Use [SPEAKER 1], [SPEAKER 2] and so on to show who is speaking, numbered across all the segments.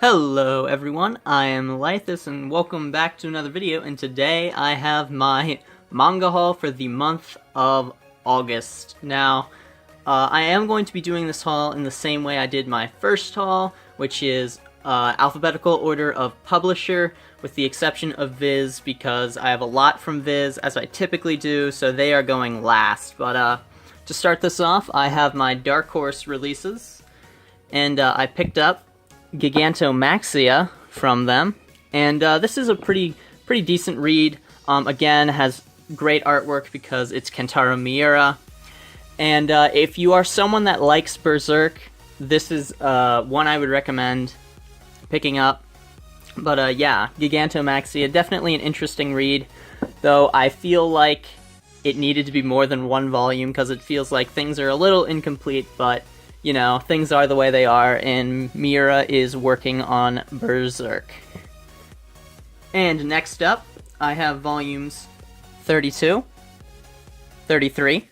[SPEAKER 1] Hello everyone, I am Laethas and welcome back to another video, and today I have my manga haul for the month of August. Now, I am going to be doing this haul in the same way I did my first haul, which is alphabetical order of publisher, with the exception of Viz, because I have a lot from Viz, as I typically do, so they are going last. But to start this off, I have my Dark Horse releases, and I picked up Gigantomaxia from them, and this is a pretty decent read. Again, has great artwork because it's Kentaro Miura, and if you are someone that likes Berserk, this is one I would recommend picking up. But yeah, Gigantomaxia, definitely an interesting read, though I feel like it needed to be more than one volume because it feels like things are a little incomplete, but you know, things are the way they are, and Miura is working on Berserk. And next up, I have volumes 32, 33,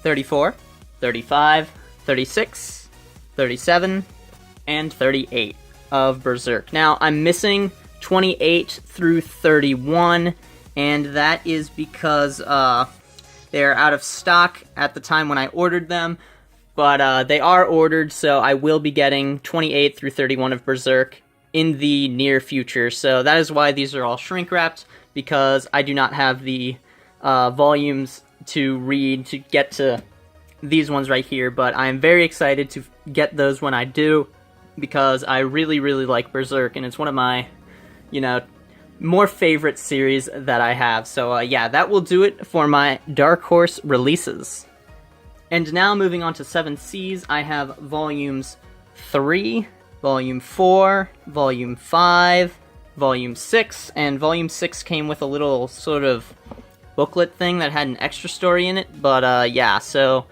[SPEAKER 1] 34, 35, 36, 37, and 38 of Berserk. Now, I'm missing 28 through 31, and that is because they're out of stock at the time when I ordered them. But they are ordered, so I will be getting 28 through 31 of Berserk in the near future. So that is why these are all shrink-wrapped, because I do not have the volumes to read to get to these ones right here. But I am very excited to get those when I do, because I really like Berserk, and it's one of my, you know, more favorite series that I have. So yeah, that will do it for my Dark Horse releases. And now, moving on to 7 Seas, I have Volumes 3, Volume 4, Volume 5, Volume 6, and Volume 6 came with a little sort of booklet thing that had an extra story in it, but yeah, so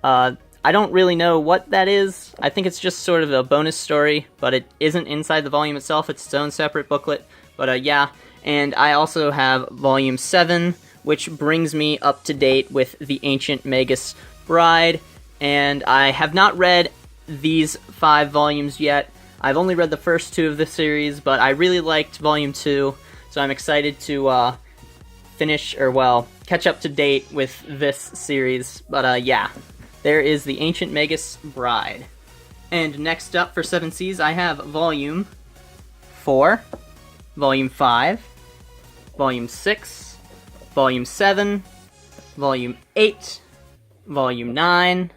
[SPEAKER 1] I don't really know what that is. I think it's just sort of a bonus story, but it isn't inside the volume itself, it's its own separate booklet, but yeah. And I also have Volume 7, which brings me up to date with the Ancient Magus Bride, and I have not read these 5 volumes yet. I've only read the first 2 of the series, but I really liked Volume 2, so I'm excited to catch up to date with this series. But yeah, there is the Ancient Magus Bride. And next up for 7 Seas, I have Volume 4, Volume 5, Volume 6, Volume 7, Volume 8, Volume 9,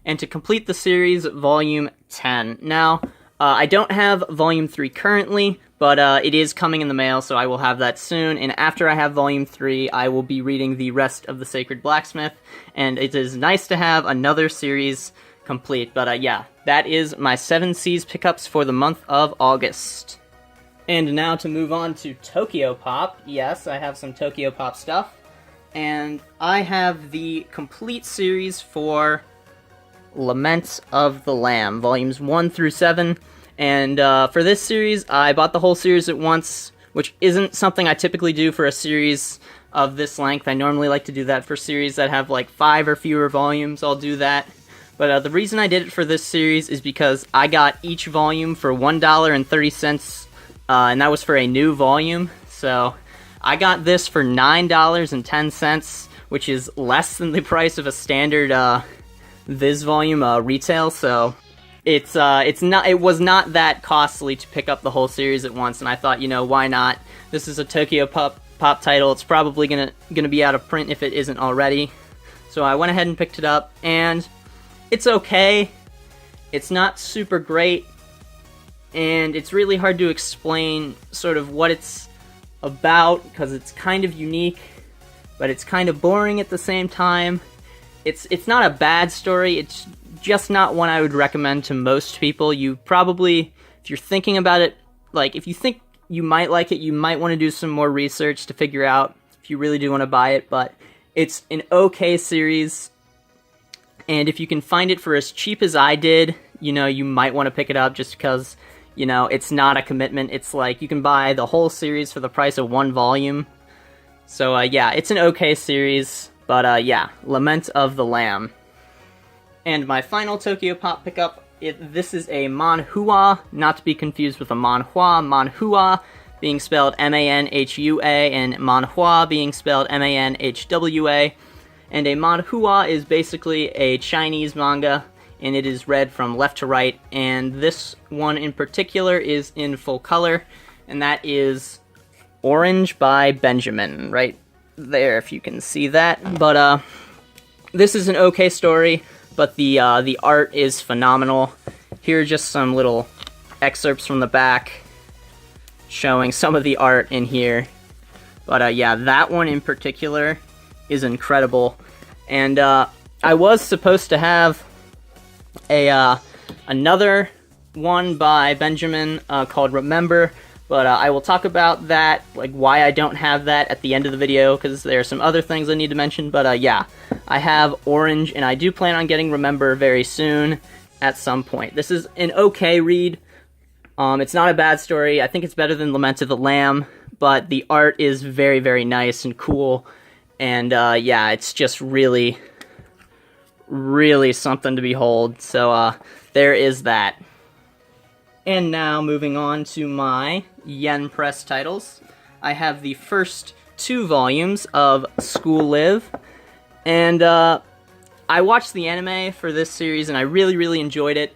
[SPEAKER 1] and to complete the series, Volume 10. Now, I don't have Volume 3 currently, but it is coming in the mail, so I will have that soon, and after I have Volume 3, I will be reading the rest of the Sacred Blacksmith, and it is nice to have another series complete. But yeah, that is my 7 Seas pickups for the month of August. And now to move on to Tokyopop. Yes, I have some Tokyopop stuff. And I have the complete series for Lament of the Lamb, volumes 1 through 7. And for this series, I bought the whole series at once, which isn't something I typically do for a series of this length. I normally like to do that for series that have like 5 or fewer volumes. I'll do that. But the reason I did it for this series is because I got each volume for $1.30. And that was for a new volume, so I got this for $9.10, which is less than the price of a standard Viz volume retail. So it was not that costly to pick up the whole series at once, and I thought, you know, why not? This is a Tokyopop title. It's probably gonna be out of print if it isn't already. So I went ahead and picked it up, and it's okay. It's not super great. And it's really hard to explain sort of what it's about, because it's kind of unique, but it's kind of boring at the same time. It's not a bad story, it's just not one I would recommend to most people. You probably, if you're thinking about it, like, if you think you might like it, you might want to do some more research to figure out if you really do want to buy it, but it's an okay series, and if you can find it for as cheap as I did, you know, you might want to pick it up just because, you know, it's not a commitment. It's like you can buy the whole series for the price of 1 volume. So yeah, it's an okay series, but yeah, Lament of the Lamb. And my final Tokyopop pickup This is a manhua, not to be confused with a manhua. Manhua being spelled M-A-N-H-U-A, and manhua being spelled M-A-N-H-W-A. And a manhua is basically a Chinese manga, and it is read from left to right. And this one in particular is in full color, and that is Orange by Benjamin, right there, if you can see that. But this is an okay story, but the art is phenomenal. Here are just some little excerpts from the back showing some of the art in here. But yeah, that one in particular is incredible. And I was supposed to have another one by Benjamin called Remember, but I will talk about that, like why I don't have that, at the end of the video, because there are some other things I need to mention. But yeah, I have Orange, and I do plan on getting Remember very soon at some point. This is an okay read. It's not a bad story. I think it's better than Lament of the Lamb, but the art is very, very nice and cool. And yeah, it's just really, really something to behold. So there is that. And now moving on to my Yen Press titles. I have the first 2 volumes of School Live. And I watched the anime for this series, and I really, really enjoyed it.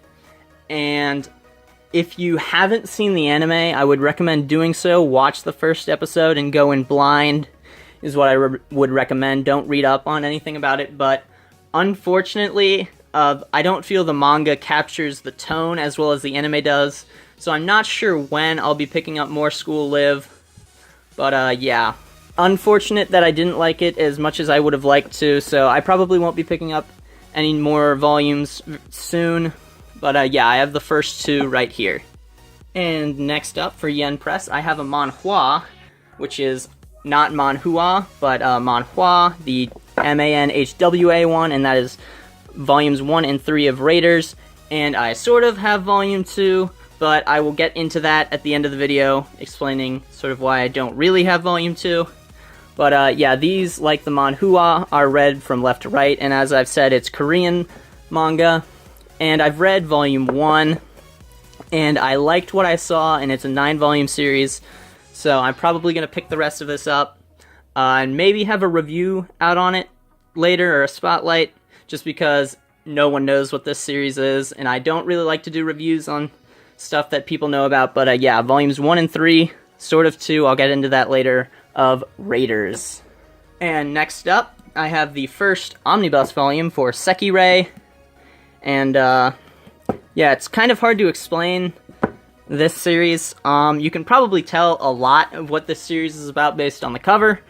[SPEAKER 1] And if you haven't seen the anime, I would recommend doing so. Watch the first episode and go in blind is what I would recommend. Don't read up on anything about it. But unfortunately, I don't feel the manga captures the tone as well as the anime does. So I'm not sure when I'll be picking up more School Live. But yeah, unfortunate that I didn't like it as much as I would have liked to. So I probably won't be picking up any more volumes soon. But yeah, I have the first 2 right here. And next up for Yen Press, I have a manhua, which is not manhua, but manhua, the M-A-N-H-W-A one, and that is volumes 1 and 3 of Raiders. And I sort of have volume 2, but I will get into that at the end of the video, explaining sort of why I don't really have volume 2. But yeah, these, like the manhua, are read from left to right, and as I've said, it's Korean manga. And I've read volume 1, and I liked what I saw, and it's a 9-volume series, so I'm probably going to pick the rest of this up, and maybe have a review out on it later, or a spotlight, just because no one knows what this series is, and I don't really like to do reviews on stuff that people know about. But yeah, volumes 1 and 3, sort of 2, I'll get into that later, of Raiders. And next up, I have the first omnibus volume for Sekirei. And yeah, it's kind of hard to explain this series. You can probably tell a lot of what this series is about based on the cover.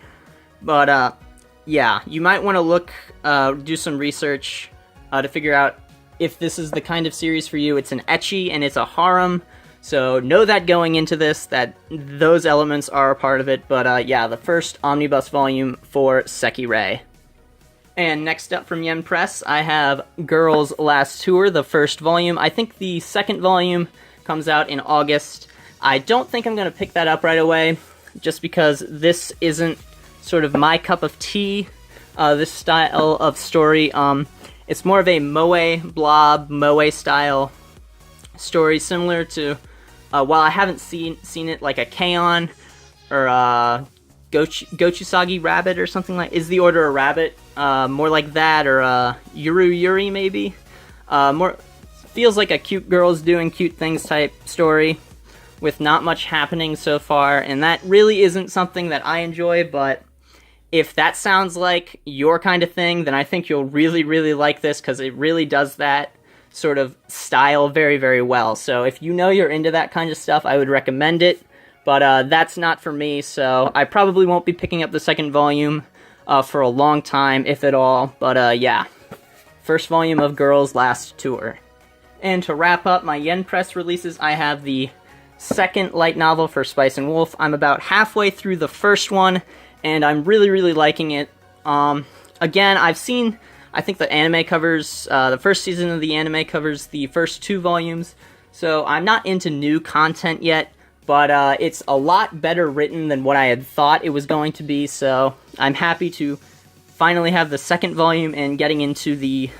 [SPEAKER 1] But yeah, you might want to look, do some research to figure out if this is the kind of series for you. It's an ecchi and it's a harem, so know that going into this, that those elements are a part of it. But yeah, the first omnibus volume for Sekirei. And next up from Yen Press, I have Girls' Last Tour, the first volume. I think the second volume comes out in August. I don't think I'm going to pick that up right away, just because this isn't sort of my cup of tea, this style of story. It's more of a moe blob, moe style story, similar to, while I haven't seen it, like a K-On! Or Gochusagi Rabbit or something like, is the Order a Rabbit? More like that, or Yuru Yuri maybe. More feels like a cute girls doing cute things type story, with not much happening so far, and that really isn't something that I enjoy. But if that sounds like your kind of thing, then I think you'll really, really like this, because it really does that sort of style very, very well. So if you know you're into that kind of stuff, I would recommend it. But that's not for me, so I probably won't be picking up the second volume for a long time, if at all. But yeah, first volume of Girls' Last Tour. And to wrap up my Yen Press releases, I have the second light novel for Spice and Wolf. I'm about halfway through the first one, and I'm really, really liking it. Again, I've seen, I think the anime covers, the first season of the anime covers the first 2 volumes, so I'm not into new content yet. But it's a lot better written than what I had thought it was going to be, so I'm happy to finally have the second volume and getting into the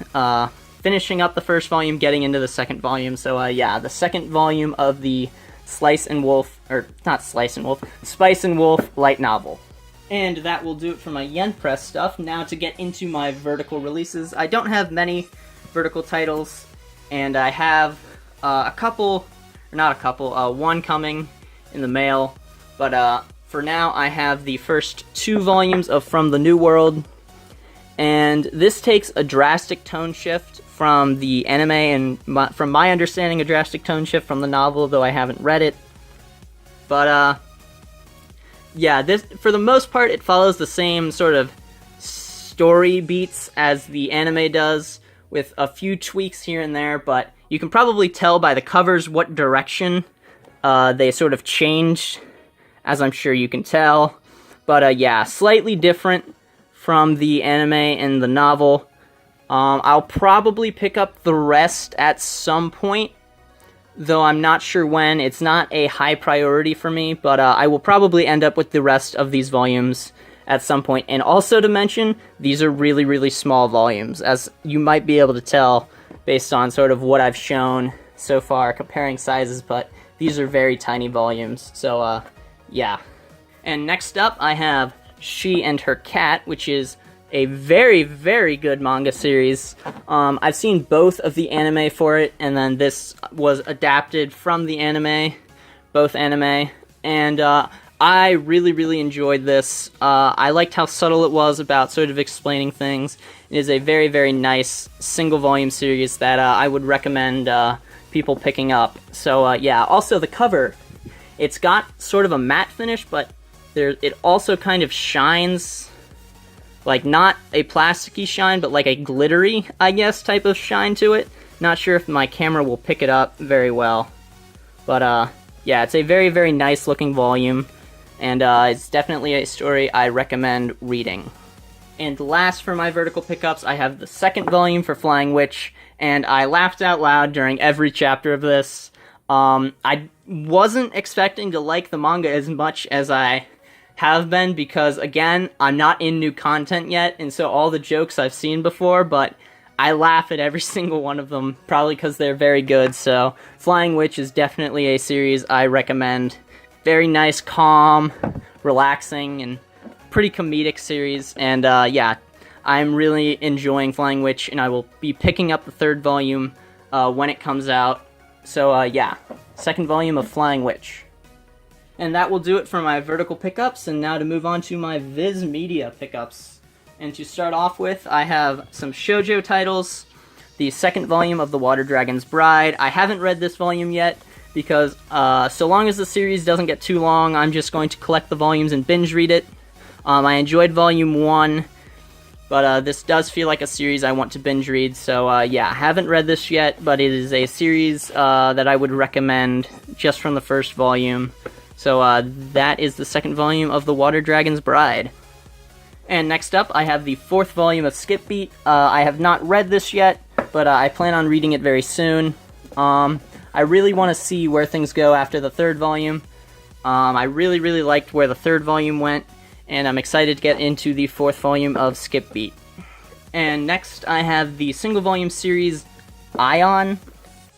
[SPEAKER 1] finishing up the first volume, getting into the second volume. So yeah, the second volume of the Spice and Wolf light novel. And that will do it for my Yen Press stuff. Now to get into my vertical releases. I don't have many vertical titles, and I have one coming in the mail, but for now I have the first 2 volumes of From the New World, and this takes a drastic tone shift from the anime, and from my understanding, a drastic tone shift from the novel, though I haven't read it. But yeah, this, for the most part, it follows the same sort of story beats as the anime does, with a few tweaks here and there, but you can probably tell by the covers what direction they sort of changed, as I'm sure you can tell. But yeah, slightly different from the anime and the novel. I'll probably pick up the rest at some point, though I'm not sure when. It's not a high priority for me, but I will probably end up with the rest of these volumes at some point. And also to mention, these are really, really small volumes, as you might be able to tell based on sort of what I've shown so far, comparing sizes, but these are very tiny volumes, so yeah. And next up, I have She and Her Cat, which is a very, very good manga series. I've seen both of the anime for it, and then this was adapted from the anime, both anime, and I really, really enjoyed this. I liked how subtle it was about sort of explaining things. It is a very, very nice single-volume series that I would recommend people picking up. So yeah, also the cover. It's got sort of a matte finish, but it also kind of shines, like not a plasticky shine, but like a glittery, I guess, type of shine to it. Not sure if my camera will pick it up very well. But yeah, it's a very, very nice looking volume, and it's definitely a story I recommend reading. And last for my vertical pickups, I have the second volume for Flying Witch, and I laughed out loud during every chapter of this. I wasn't expecting to like the manga as much as I have been, because again, I'm not in new content yet, and so all the jokes I've seen before, but I laugh at every single one of them, probably because they're very good. So Flying Witch is definitely a series I recommend. Very nice, calm, relaxing, and pretty comedic series, and yeah, I'm really enjoying Flying Witch, and I will be picking up the third volume when it comes out. So yeah, second volume of Flying Witch. And that will do it for my vertical pickups, and now to move on to my Viz Media pickups. And to start off with, I have some shoujo titles, the second volume of The Water Dragon's Bride. I haven't read this volume yet, because so long as the series doesn't get too long, I'm just going to collect the volumes and binge read it. I enjoyed volume 1, but this does feel like a series I want to binge read, so yeah, I haven't read this yet, but it is a series that I would recommend just from the first volume. So that is the second volume of The Water Dragon's Bride. And next up, I have the fourth volume of Skip Beat. I have not read this yet, but I plan on reading it very soon. I really want to see where things go after the third volume. I really, really liked where the third volume went, and I'm excited to get into the fourth volume of Skip Beat. And next, I have the single volume series Ion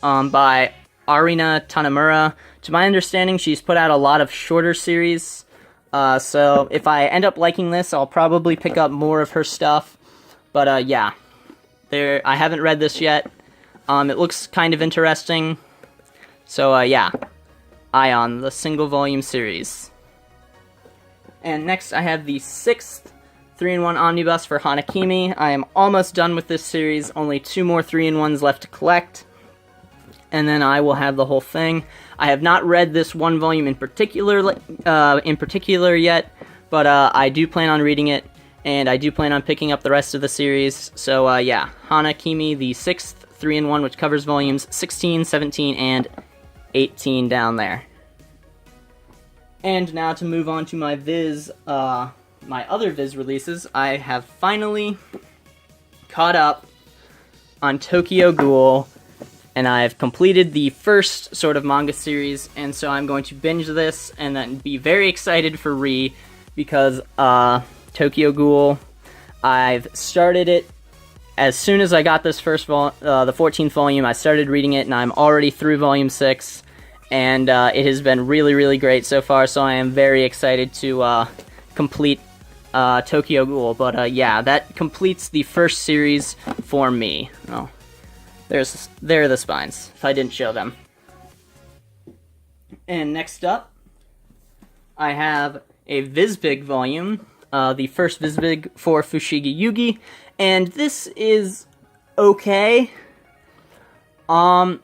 [SPEAKER 1] by Arina Tanamura. To my understanding, she's put out a lot of shorter series, so if I end up liking this, I'll probably pick up more of her stuff. But yeah, I haven't read this yet. It looks kind of interesting. So yeah, Ion, the single volume series. And next I have the sixth 3-in-1 omnibus for Hanakimi. I am almost done with this series, only 2 more 3-in-1s left to collect, and then I will have the whole thing. I have not read this one volume in particular yet, but I do plan on reading it, and I do plan on picking up the rest of the series. So yeah, Hanakimi, the sixth 3-in-1, which covers volumes 16, 17, and 18 down there. And now to move on to my my other Viz releases, I have finally caught up on Tokyo Ghoul, and I've completed the first sort of manga series, and so I'm going to binge this and then be very excited for because Tokyo Ghoul, I've started it as soon as I got this the 14th volume, I started reading it, and I'm already through volume 6, and it has been really, really great so far, so I am very excited to complete Tokyo Ghoul. But yeah, that completes the first series for me. Oh, there are the spines, if I didn't show them. And next up, I have a Vizbig volume, the first Vizbig for Fushigi Yugi, and this is okay. I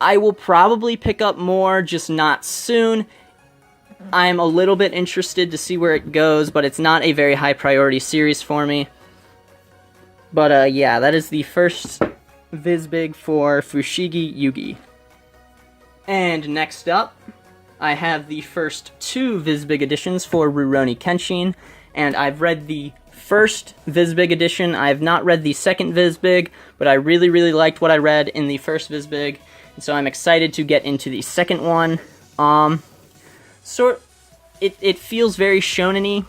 [SPEAKER 1] will probably pick up more, just not soon. I'm a little bit interested to see where it goes, but it's not a very high priority series for me. But yeah, that is the first Vizbig for Fushigi Yugi. And next up, I have the first 2 Vizbig editions for Rurouni Kenshin, and I've read the first Vizbig edition. I have not read the second Vizbig, but I really, really liked what I read in the first Vizbig, and so I'm excited to get into the second one. It feels very shonen-y,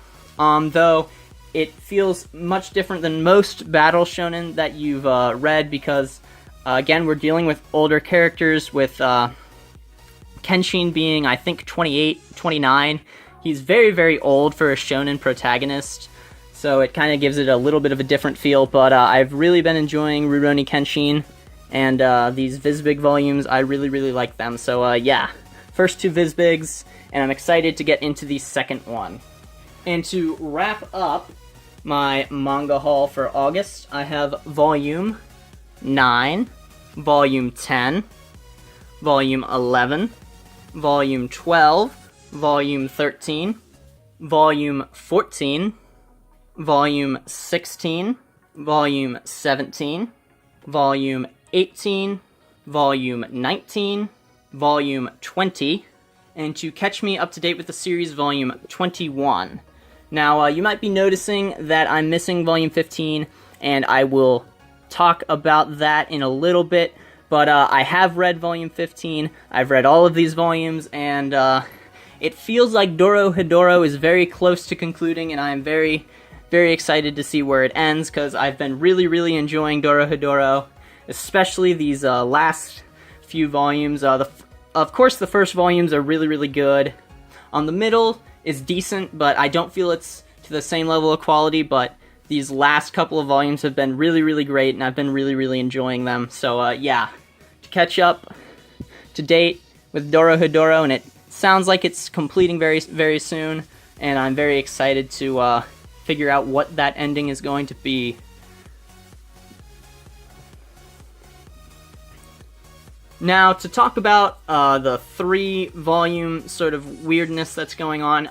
[SPEAKER 1] though it feels much different than most battle shonen that you've read, because, again, we're dealing with older characters, with Kenshin being, I think, 28, 29. He's very, very old for a shonen protagonist, so it kind of gives it a little bit of a different feel, but I've really been enjoying Rurouni Kenshin, and these Vizbig volumes, I really, really like them. So yeah, first 2 Vizbigs, and I'm excited to get into the second one. And to wrap up my manga haul for August, I have Volume 9, Volume 10, Volume 11, Volume 12, Volume 13, Volume 14, Volume 16, Volume 17, Volume 18, Volume 19, Volume 20, and to catch me up to date with the series, Volume 21. Now, you might be noticing that I'm missing Volume 15, and I will talk about that in a little bit. But I have read Volume 15, I've read all of these volumes, and it feels like Dorohedoro is very close to concluding, and I am very, very excited to see where it ends, because I've been really, really enjoying Dorohedoro, especially these last few volumes. Of course, the first volumes are really, really good. The middle is decent, but I don't feel it's to the same level of quality, but these last couple of volumes have been really, really great, and I've been really, really enjoying them. So, yeah, to catch up to date with Dorohedoro, and it sounds like it's completing very, very soon, and I'm very excited to figure out what that ending is going to be. Now, to talk about the 3-volume sort of weirdness that's going on.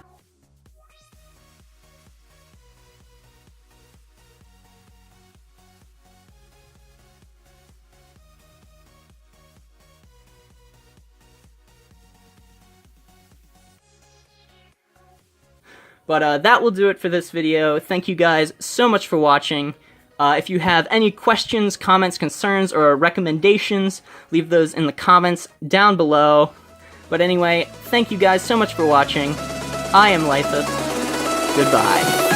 [SPEAKER 1] But that will do it for this video. Thank you guys so much for watching. If you have any questions, comments, concerns, or recommendations, leave those in the comments down below. But anyway, thank you guys so much for watching. I am Laethas. Goodbye.